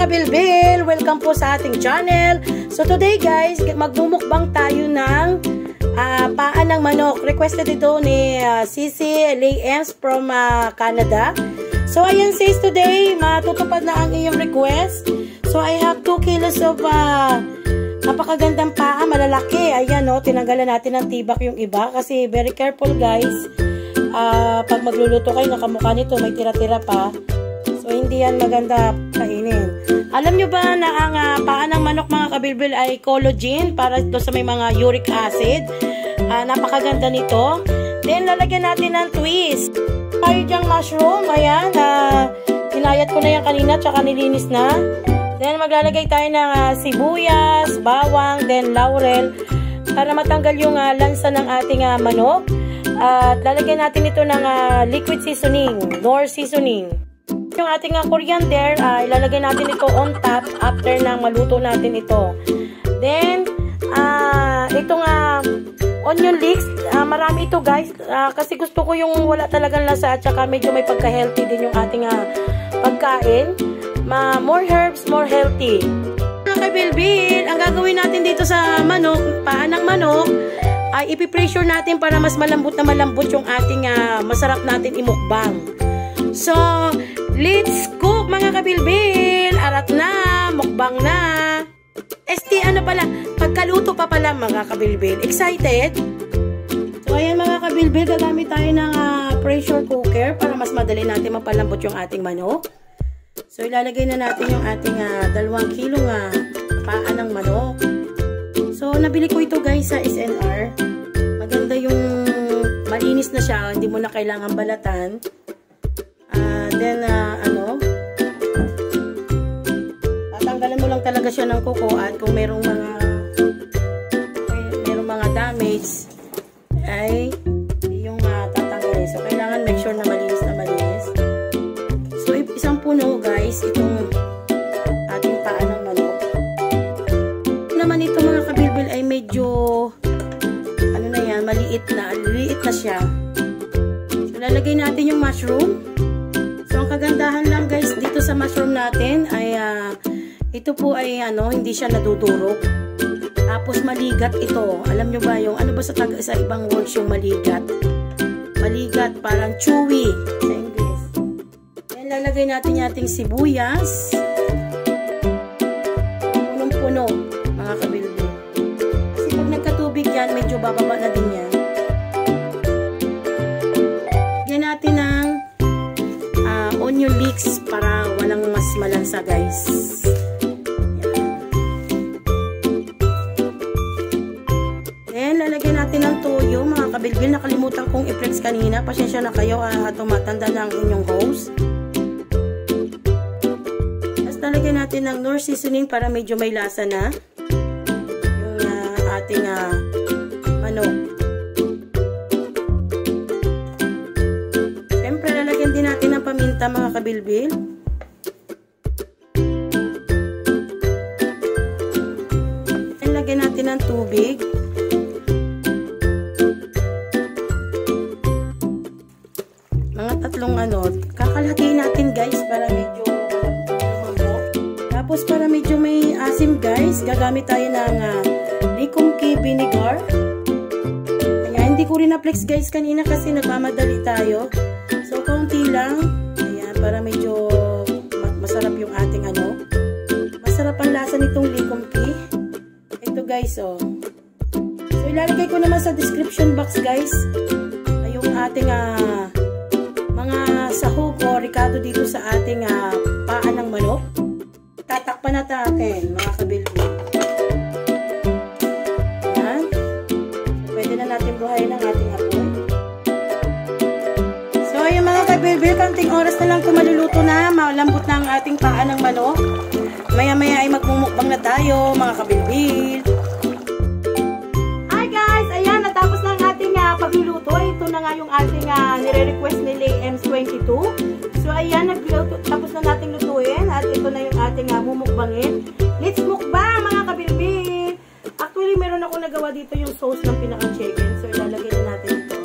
kabilbil! Welcome po sa ating channel. So today guys, magmumukbang tayo ng paa ng manok. Requested ito ni Cici Leems from Canada. So ayan sis, today matutupad na ang iyong request. So I have 2 kilos of napakagandang paa, malalaki. Ayan o, tinanggalan natin ng tibak yung iba kasi very careful guys. Pag magluluto kayo, nakamukha nito may tira-tira pa. So, hindi yan maganda kainin. Alam nyo ba na ang paa ng manok mga kabilbil ay collagen para ito sa may mga uric acid. Napakaganda nito. Then, lalagyan natin ng twist. Tayo dyang mushroom. Ayan. Kinayat ko na yan kanina tsaka nilinis na. Then, maglalagay tayo ng sibuyas, bawang, then laurel para matanggal yung lansa ng ating manok. At lalagyan natin ito ng liquid seasoning, nor seasoning. Yung ating coriander, ilalagay natin ito on top after nang maluto natin ito. Then, itong onion leeks, marami ito guys. Kasi gusto ko yung wala talagang lasa at saka medyo may pagka-healthy din yung ating pagkain. More herbs, more healthy. Mga kabilbil, ang gagawin natin dito sa manok, paa ng manok, ay ipipressure natin para mas malambot na malambot yung ating masarap natin imukbang. So, let's cook mga kabilbil. Arat na, mukbang na. Ano pala, pagkaluto pa pala mga kabilbil. Excited? So, ayan mga kabilbil, gagamit tayo ng pressure cooker para mas madali natin mapalambot yung ating manok. So, ilalagay na natin yung ating 2 kilong paa ng manok. So, nabili ko ito guys sa SNR. Maganda yung malinis na siya. Hindi mo na kailangan balatan. Then, tatanggalan mo lang talaga siya ng kuko at kung merong mga damage, ay yung tatanggalin. So, kailangan make sure na malinis na malinis. So, isang puno guys, itong ating paa ng manok. Naman ito mga kabilbil ay medyo maliit na siya. So, lalagay natin yung mushroom. So, ang kagandahan lang guys dito sa mushroom natin ay ito po ay hindi siya nadudurog. Tapos maligat ito. Alam nyo ba yung ano ba sa ibang words yung maligat? Maligat, parang chewy sa English. Then, lalagay natin yung ating sibuyas. Punong-puno mga kabilbil. Kasi pag nagkatubig yan, medyo bababa na din yan. Lagyan natin ng onion leeks para walang mas malansa guys. Then, lalagyan natin ng toyo mga kabilbil. Nakalimutan kong i-flex kanina. Pasensya na kayo, tumatanda na ang inyong host. Tapos, lalagyan natin ng nor seasoning para medyo may lasa na yung ating manok. Siyempre, lalagyan din natin ng paminta mga kabilbil. Then, lagyan natin ng tubig. Mga tatlong kakalhatiin natin guys para medyo malambot. Tapos para medyo may asim guys, gagamit tayo ng likumki vinegar. Ayan, hindi ko rin na-flex guys kanina kasi nagmamadali tayo. So, kaunti lang. Ayan, para medyo masarap yung ating masarap ang lasa nitong likumki. Ito guys, oh. So, ilalagay ko naman sa description box guys yung ating mga sahog o ricado dito sa ating paa ng manok. Tatakpan natin mga kabilbil. Ayan. Pwede na natin buhayin ang ating apoy. So, yung mga kabilbil, kanting oras na lang maluluto na. Malambot na ang ating paa ng manok. Maya-maya ay magmumukbang na tayo mga kabilbil. Hi guys! Ayan, natapos na ang ating pagluluto. Ito na nga yung ating nire-request ni Leems22. So, ayan, tapos na natin lutuin. At ito na yung ating mumukbangin. Let's mukbang mga kabilbil! Actually, meron ako nagawa dito yung sauce ng pinaka-chicken. So, ilalagay na natin ito.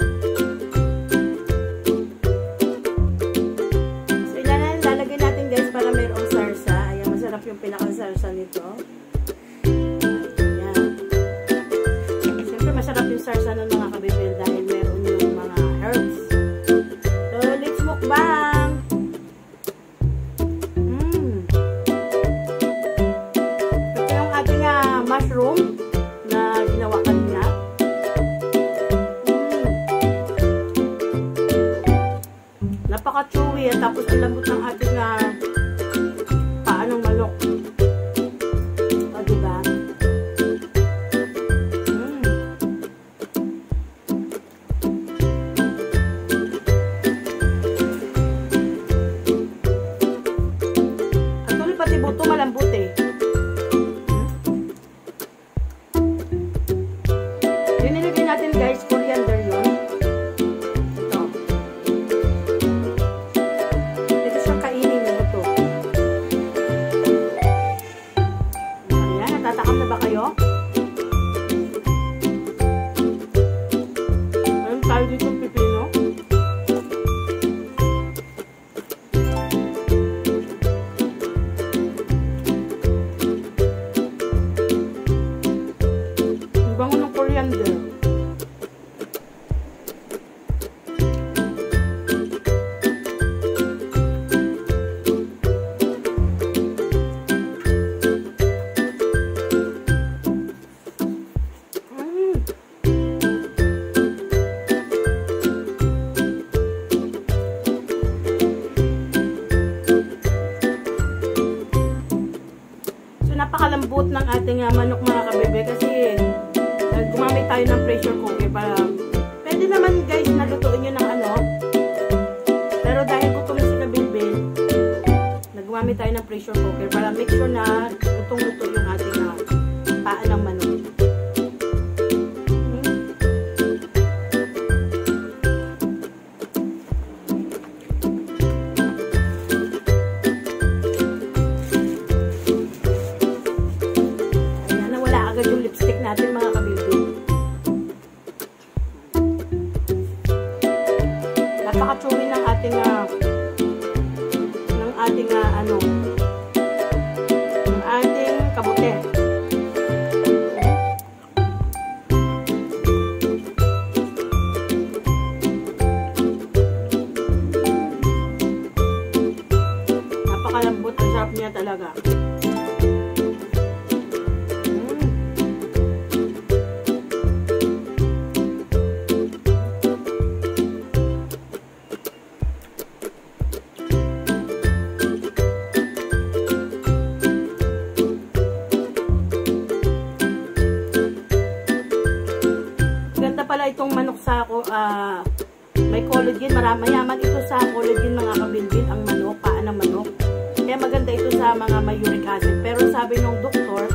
So, ilalagay natin guys para merong sarsa. Ayan, masarap yung napaka-chewy at tapos ang lambot ng ating paa ng manok. O, diba? Actually, pati buto malambot eh. Yung nilagay natin guys, coriander yun. Ito siya kainin mo ito. Ayan, natatakam na ba kayo? Ayun tayo dito ng pipino. Ang bango ng coriander. Napakalambot ng ating manok mga kabebe kasi gumamit tayo ng pressure cooker para pwede naman guys nalutuin nyo ng pero dahil gutom na si kabebe nagumamit tayo ng pressure cooker para make sure na lutong-luto yung ating paa ng manok. Yung lipstick natin mga kabilbi. Napaka-chewy ng ating kabute. Napakalambot, ang sarap niya talaga. Pala itong manok sa may collagen, mayaman ito sa collagen mga kabilbil, ang manok, paa ng manok. Kaya maganda ito sa mga may uric acid. Pero sabi ng doktor,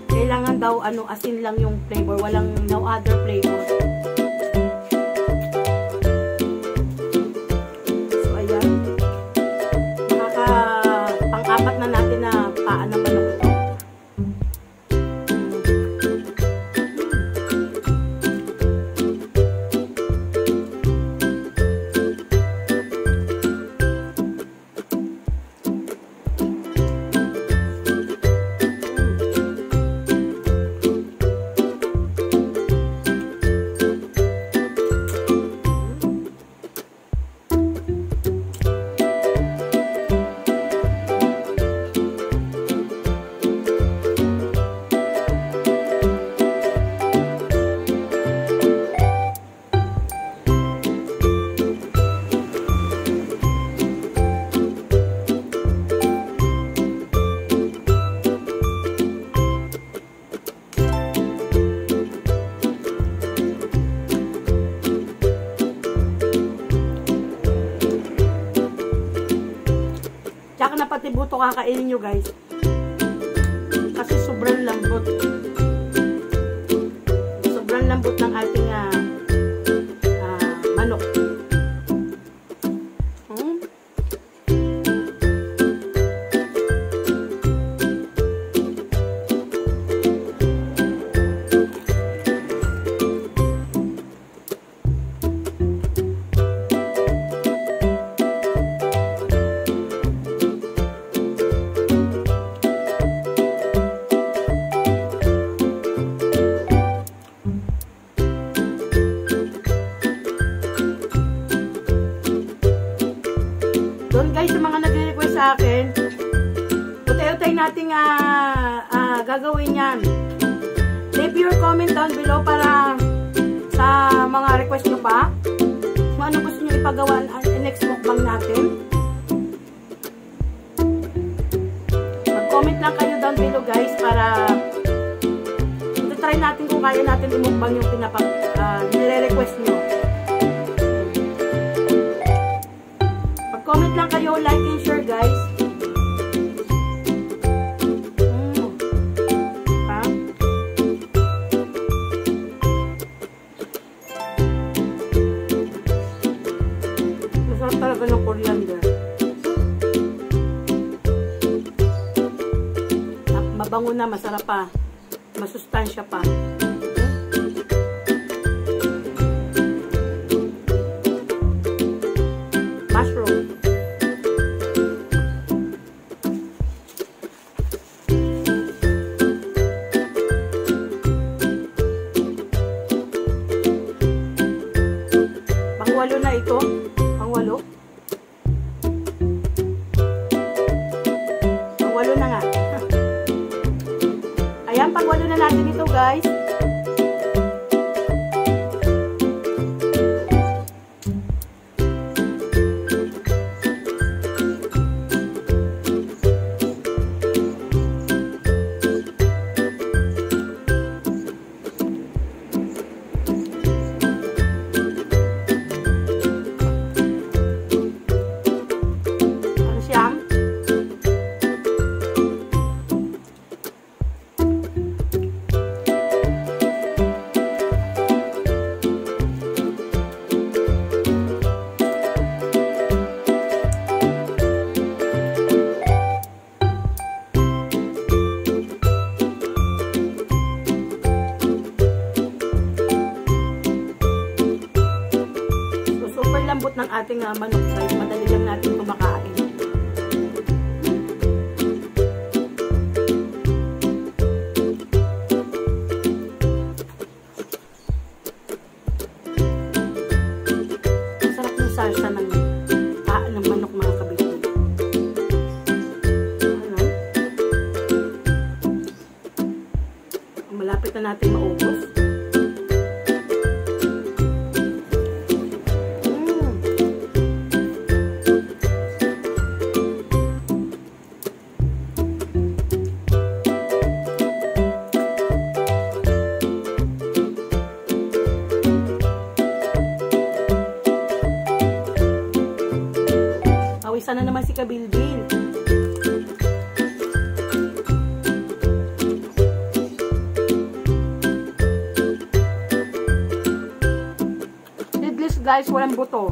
kailangan daw asin lang yung flavor, walang no other flavor. So ayan, pang-apat na natin na paa ng manok ito. Tsaka na pati buto kakainin nyo guys. Kasi sobrang lambot. Sobrang lambot ng ating manok. Doon guys, sa mga nagre-request sa akin, utay-utay natin gagawin yan. Leave your comment down below para sa mga request nyo pa. Kung ano gusto nyo ipagawa next mukbang natin. Mag-comment lang kayo down below guys para try natin kung kaya natin imukbang yung nire-request nyo. Mag-comment lang kayo, like and share guys. Masarap talaga ng coriander. Mabango na, masarap pa. Masustansya pa. Mushroom. Pangwalo na ito. Pangwalo. Pangwalo na nga. Ayan, pangwalo na natin ito guys. Ano siya? Super lambot ng ating manok guys. Madali lang natin kumakain. Ang sarap ng salsa ng manok mga kabibig. Ano? Malapit na natin maubos. Sana naman si Kabilbil. Seedless guys, walang buto.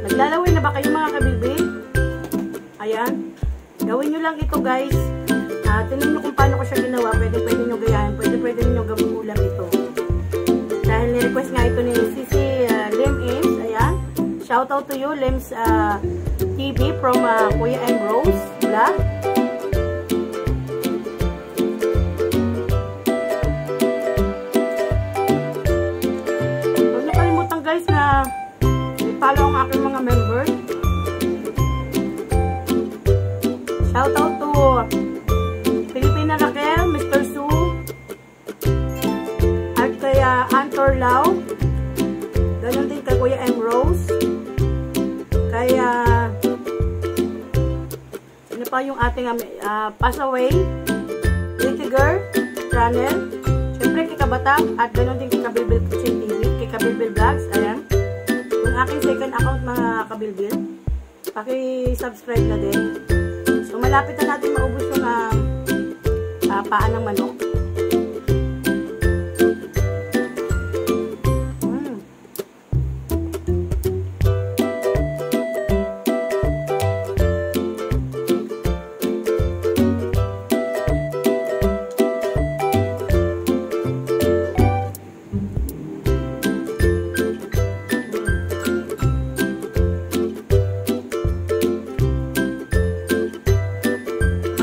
Naglalaway na ba kayo mga kabibi? Ayan. Gawin nyo lang ito guys. Tingnan nyo kung paano ko siya ginawa. Pwede nyo gayahin. Pwede nyo gawin ulam ito. Dahil ni-request nga ito ni Sisi Lim Ames. Ayan. Shout out to you Lims TV from Kuya Ambrose Vlog. Huwag nyo kalimutan guys na i-follow ang aking mga members. Shout out to Filipina Raquel, Mr. Sue, at kaya Antor Lau, ganun din kay Kuya M. Rose, kaya ano pa yung ating Pass Away, Little Girl Channel, syempre kay Kabatang, at ganun din kay Kabilbil Kitchen TV, kay Kabilbil Vlogs. Ayan, yung aking second account mga Kabilbil, paki-subscribe na din. So malapit na natin maubos yung paa ng manok.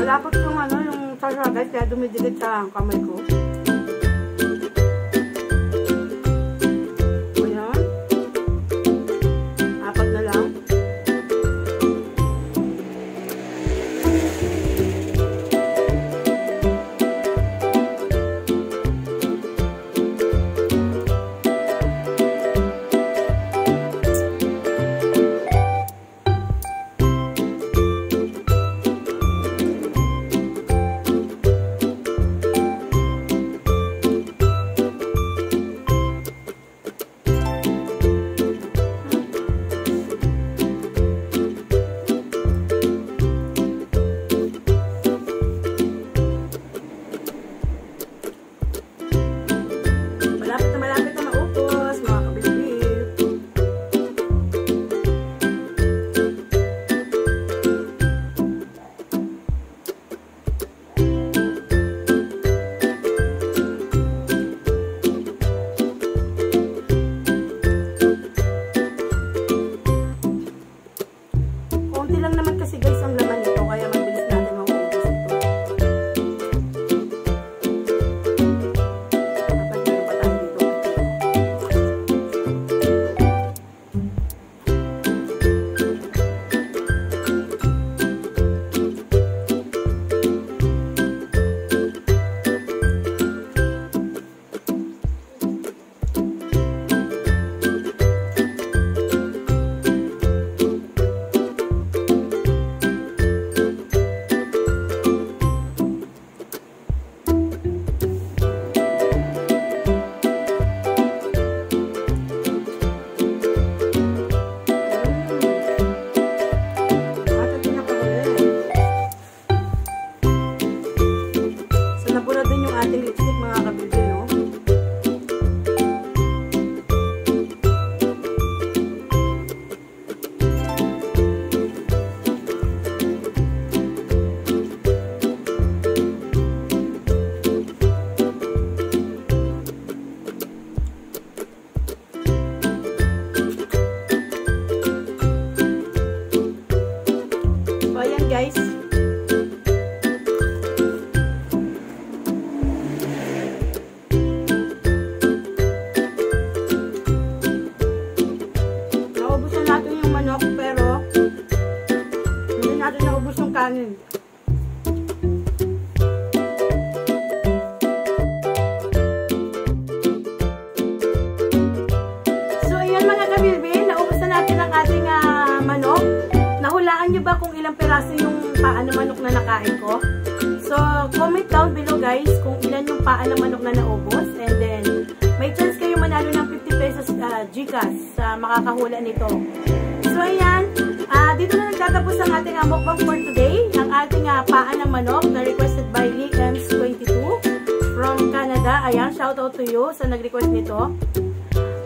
Malapot yung yung salsa guys, kaya dumidikit sa kamay ko. Ayan. Apat na lang. Guys, naubos na natin yung manok pero hindi natin naubos yung kanin. So ayan mga kabilbil, naubos na natin ang ating manok. Nahulaan nyo ba kung ilang peraso yung paa ng manok na nakain ko? So, comment down below guys kung ilan yung paa ng manok na naubos. And then, may chance kayo manalo ng 50 pesos GCash sa makakahula nito. So, ayan. Dito na nagtatapos ang ating mukbang for today. Ang ating paa ng manok na requested by LeeEms22 from Canada. Ayan, shout out to you sa nag-request nito.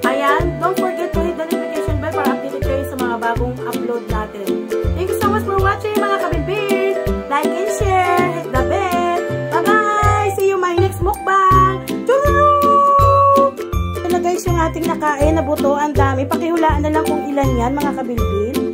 Ayan, don't forget to hit the notification bell para updated kayo sa mga bagong upload natin. Thank you so much for watching mga kabilbil. Like and share, hit the bell. Bye-bye! See you my next mukbang! Churro! Ito na guys yung ating nakain na buto. Ang dami. Pakihulaan na lang kung ilan yan mga kabilbil.